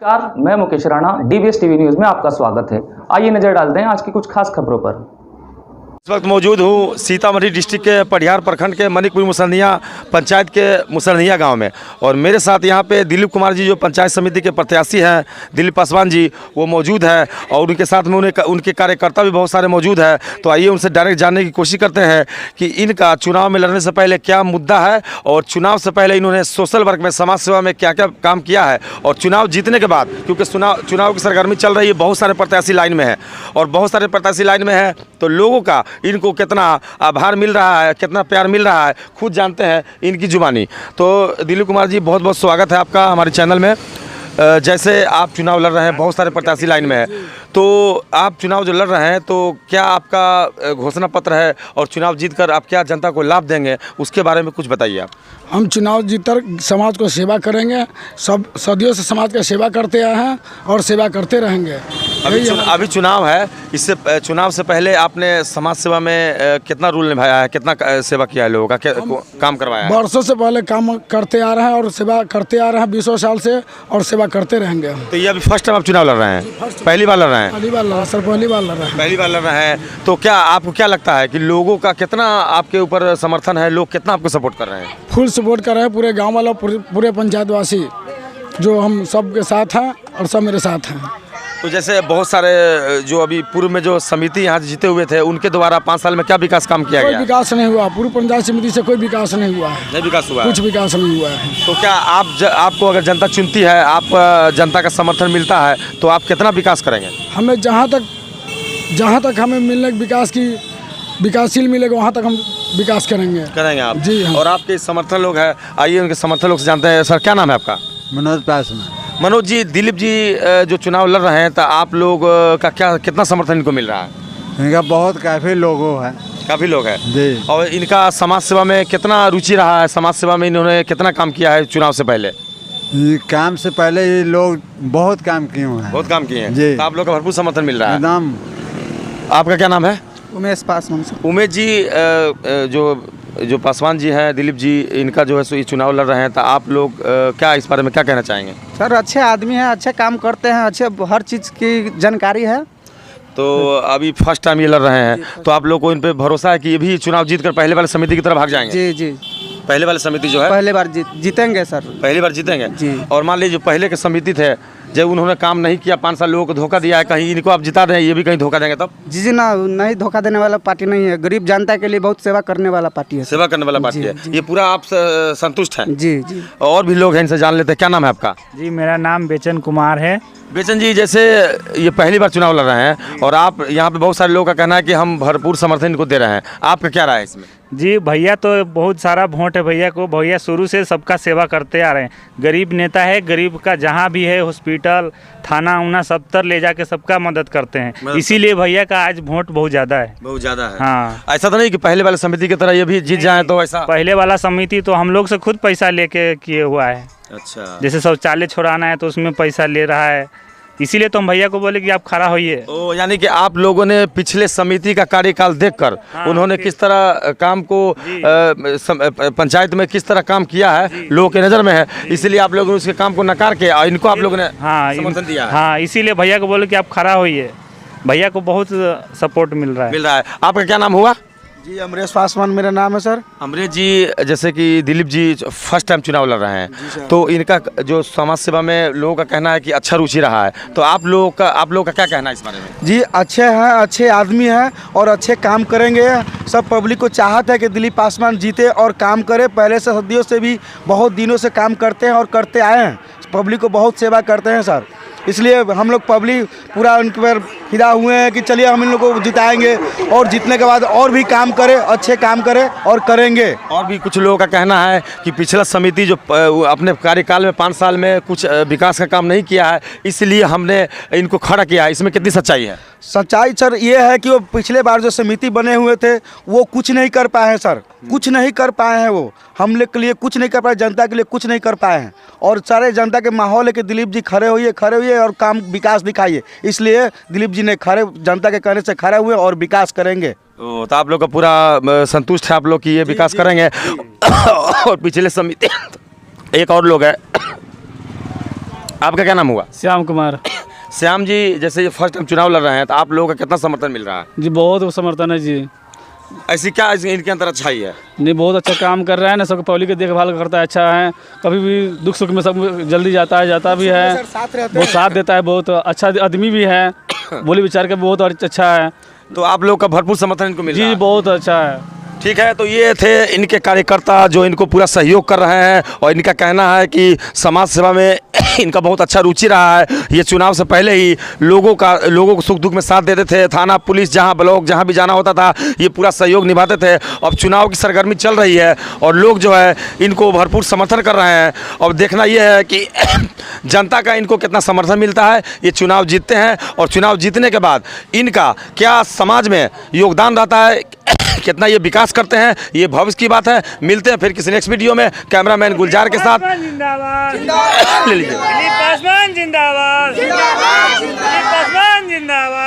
नमस्कार, मैं Mukesh Rana, DBS TV news में आपका स्वागत है। आइए नजर डालते हैं आज की कुछ खास खबरों पर। इस वक्त मौजूद हूँ सीतामढ़ी डिस्ट्रिक्ट के पटिहार प्रखंड के मनिकपुर मुसरनिया पंचायत के मुसरनिया गांव में, और मेरे साथ यहाँ पे दिलीप कुमार जी जो पंचायत समिति के प्रत्याशी हैं, दिलीप पासवान जी, वो मौजूद है और उनके साथ में उनके कार्यकर्ता भी बहुत सारे मौजूद हैं। तो आइए उनसे डायरेक्ट जानने की कोशिश करते हैं कि इनका चुनाव में लड़ने से पहले क्या मुद्दा है और चुनाव से पहले इन्होंने सोशल वर्क में, समाज सेवा में क्या क्या काम किया है, और चुनाव जीतने के बाद, क्योंकि चुनाव की सरगर्मी चल रही है, बहुत सारे प्रत्याशी लाइन में है और बहुत सारे प्रत्याशी लाइन में है, तो लोगों का इनको कितना आभार मिल रहा है, कितना प्यार मिल रहा है, खुद जानते हैं इनकी जुबानी। तो दिलीप कुमार जी, बहुत बहुत स्वागत है आपका हमारे चैनल में। जैसे आप चुनाव लड़ रहे हैं, बहुत सारे प्रत्याशी लाइन में है, तो आप चुनाव जो लड़ रहे हैं, तो क्या आपका घोषणा पत्र है और चुनाव जीतकर आप क्या जनता को लाभ देंगे, उसके बारे में कुछ बताइए आप। हम चुनाव जीतकर समाज को सेवा करेंगे, सब सदियों से समाज की सेवा करते आए हैं और सेवा करते रहेंगे। अभी चुनाव है, इससे चुनाव से पहले आपने समाज सेवा में कितना रोल निभाया है, कितना सेवा किया है, लोगों का काम करवाया है? वर्षों से पहले काम करते आ रहे हैं और सेवा करते आ रहे हैं 20 साल से, और सेवा करते रहेंगे। तो ये अभी फर्स्ट टाइम आप चुनाव लड़ रहे हैं? पहली बार लड़ रहे हैं? पहली बार लड़ रहे हैं सर, पहली बार लड़ रहे हैं। पहली बार लड़ रहे हैं, तो क्या आपको क्या लगता है कि लोगों का कितना आपके ऊपर समर्थन है, लोग कितना आपको सपोर्ट कर रहे हैं? फुल सपोर्ट कर रहे हैं, पूरे गाँव वाला, पूरे पंचायतवासी, जो हम सब के साथ हैं और सब मेरे साथ हैं। तो जैसे बहुत सारे जो अभी पूर्व में जो समिति यहाँ जीते हुए थे, उनके द्वारा 5 साल में क्या विकास काम किया गया? कोई विकास नहीं हुआ, पूर्व पंचायत समिति से कोई विकास नहीं हुआ है। नहीं विकास हुआ? कुछ विकास नहीं हुआ है। तो क्या आपको अगर जनता चुनती है, आप जनता का समर्थन मिलता है, तो आप कितना विकास करेंगे? हमें जहाँ तक हमें मिलने विकासशील मिलेगा, वहाँ तक हम विकास करेंगे आप जी। हाँ। और आपके समर्थन लोग हैं, आइए उनके समर्थन लोग से जानते हैं। सर, क्या नाम है आपका? मनोज पासवान। मनोज जी, दिलीप जी जो चुनाव लड़ रहे हैं, तो आप लोग का कितना समर्थन इनको मिल रहा है? इनका बहुत काफ़ी लोगों है, काफ़ी लोग हैं जी। और इनका समाज सेवा में कितना रुचि रहा है, समाज सेवा में इन्होंने कितना काम किया है चुनाव से पहले? ये काम से पहले ये लोग बहुत काम किए हुए हैं, बहुत काम किए हैं जी। तो आप लोग का भरपूर समर्थन मिल रहा है एकदम। आपका क्या नाम है? उमेश पासवान। उमेश जी, जो पासवान जी हैं, दिलीप जी, इनका जो है सो ये चुनाव लड़ रहे हैं, तो आप लोग क्या इस बारे में क्या कहना चाहेंगे? सर, अच्छे आदमी हैं, अच्छे काम करते हैं, अच्छे हर चीज़ की जानकारी है। तो अभी फर्स्ट टाइम ये लड़ रहे हैं, तो आप लोग को इन पे भरोसा है कि ये भी चुनाव जीतकर पहले वाले समिति की तरफ भाग जाएंगे? जी जी, पहले वाले समिति जो है पहले बार जीतेंगे सर। पहली बार जीतेंगे जी। और मान लीजिए जो पहले के समिति थे, जब उन्होंने काम नहीं किया, 5 साल लोगों को धोखा दिया है, कहीं इनको आप जिता रहे हैं, ये भी कहीं धोखा देंगे तब? जी जी ना, नहीं धोखा देने वाला पार्टी नहीं है, गरीब जनता के लिए बहुत सेवा करने वाला पार्टी है। सेवा करने वाला पार्टी है, ये पूरा आप संतुष्ट हैं? जी जी। और भी लोग हैं, इनसे जान लेते हैं। क्या नाम है आपका? जी, मेरा नाम बेचन कुमार है। बेचन जी, जैसे ये पहली बार चुनाव लड़ रहे हैं और आप यहाँ पे बहुत सारे लोगों का कहना है कि हम भरपूर समर्थन इनको दे रहे हैं, आपका क्या राय है इसमें? जी भैया, तो बहुत सारा वोट है भैया को। भैया शुरू से सबका सेवा करते आ रहे हैं, गरीब नेता है, गरीब का जहाँ भी है हॉस्पिटल, थाना उना, सब तर ले जाके सबका मदद करते हैं, इसीलिए भैया का आज वोट बहुत ज़्यादा है। बहुत ज़्यादा है? हाँ। ऐसा तो नहीं कि पहले वाले समिति की तरह ये भी जीत जाए? तो ऐसा पहले वाला समिति तो हम लोग से खुद पैसा लेके किए हुआ है। अच्छा। जैसे शौचालय छोड़ाना है तो उसमें पैसा ले रहा है, इसीलिए तो हम भैया को बोले कि आप खड़ा होइए। ओ, यानी कि आप लोगों ने पिछले समिति का कार्यकाल देखकर उन्होंने किस तरह काम को पंचायत में किस तरह काम किया है, लोगों के नज़र में है, इसलिए आप लोगों ने उसके काम को नकार के इनको आप लोगों ने समर्थन दिया है। हाँ, इसीलिए भैया को बोले कि आप खड़ा होइए, भैया को बहुत सपोर्ट मिल रहा है। आपका क्या नाम हुआ? जी, अमरेश पासवान मेरा नाम है सर। अमरेश जी, जैसे कि दिलीप जी फर्स्ट टाइम चुनाव लड़ रहे हैं, तो इनका जो समाज सेवा में लोगों का कहना है कि अच्छा रुचि रहा है, तो आप लोगों का क्या कहना है इस बारे में? जी, अच्छे हैं, अच्छे आदमी हैं और अच्छे काम करेंगे। सब पब्लिक को चाहत है कि दिलीप पासवान जीते और काम करे। पहले से सदियों से भी बहुत दिनों से काम करते हैं और करते आए हैं, पब्लिक को बहुत सेवा करते हैं सर, इसलिए हम लोग पब्लिक पूरा उनके पर फिदा हुए हैं कि चलिए हम इन लोगों को जिताएंगे और जीतने के बाद और भी काम करें, अच्छे काम करें और करेंगे। और भी कुछ लोगों का कहना है कि पिछला समिति जो अपने कार्यकाल में 5 साल में कुछ विकास का काम नहीं किया है, इसलिए हमने इनको खड़ा किया है, इसमें कितनी सच्चाई है? सच्चाई सर ये है कि वो पिछले बार जो समिति बने हुए थे वो कुछ नहीं कर पाए हैं सर, कुछ नहीं कर पाए हैं, वो हम लोग के लिए कुछ नहीं कर पाए, जनता के लिए कुछ नहीं कर पाए हैं। और सारे जनता के माहौल है कि दिलीप जी खड़े होइए और काम विकास दिखाइए, इसलिए दिलीप जी ने जनता के कहने से खड़े हुए और विकास करेंगे। तो आप लोग का पूरा संतुष्ट है आप लोग कि ये विकास करेंगे? और पिछले समिति एक और लोग है, आपका क्या नाम हुआ? श्याम कुमार श्याम जी, जैसे ये फर्स्ट टाइम चुनाव लड़ रहे हैं तो आप लोगों का कितना समर्थन मिल रहा है? जी, बहुत समर्थन है जी। ऐसी क्या इनके अंदर अच्छाई है? नहीं, बहुत अच्छा काम कर रहा है ना, सब पब्लिक की देखभाल करता है, अच्छा है, कभी भी दुख सुख में सब जल्दी जाता है, जाता भी है, बहुत साथ देता है, बहुत अच्छा आदमी भी है, बोली विचार के बहुत अच्छा है। तो आप लोग का भरपूर समर्थन इनको मिल रहा है? जी, बहुत अच्छा है। ठीक है, तो ये थे इनके कार्यकर्ता जो इनको पूरा सहयोग कर रहे हैं और इनका कहना है कि समाज सेवा में इनका बहुत अच्छा रुचि रहा है। ये चुनाव से पहले ही लोगों को सुख दुख में साथ देते थे, थाना पुलिस जहां ब्लॉक जहां भी जाना होता था ये पूरा सहयोग निभाते थे। अब चुनाव की सरगर्मी चल रही है और लोग जो है इनको भरपूर समर्थन कर रहे हैं। और देखना ये है कि जनता का इनको कितना समर्थन मिलता है। ये चुनाव जीतते हैं और चुनाव जीतने के बाद इनका क्या समाज में योगदान रहता है, कितना ये विकास करते हैं, ये भविष्य की बात है। मिलते हैं फिर किसी नेक्स्ट वीडियो में कैमरामैन गुलजार के साथ। ले लीजिए। दिलीप पासवान जिंदाबाद, दिलीप पासवान जिंदाबाद।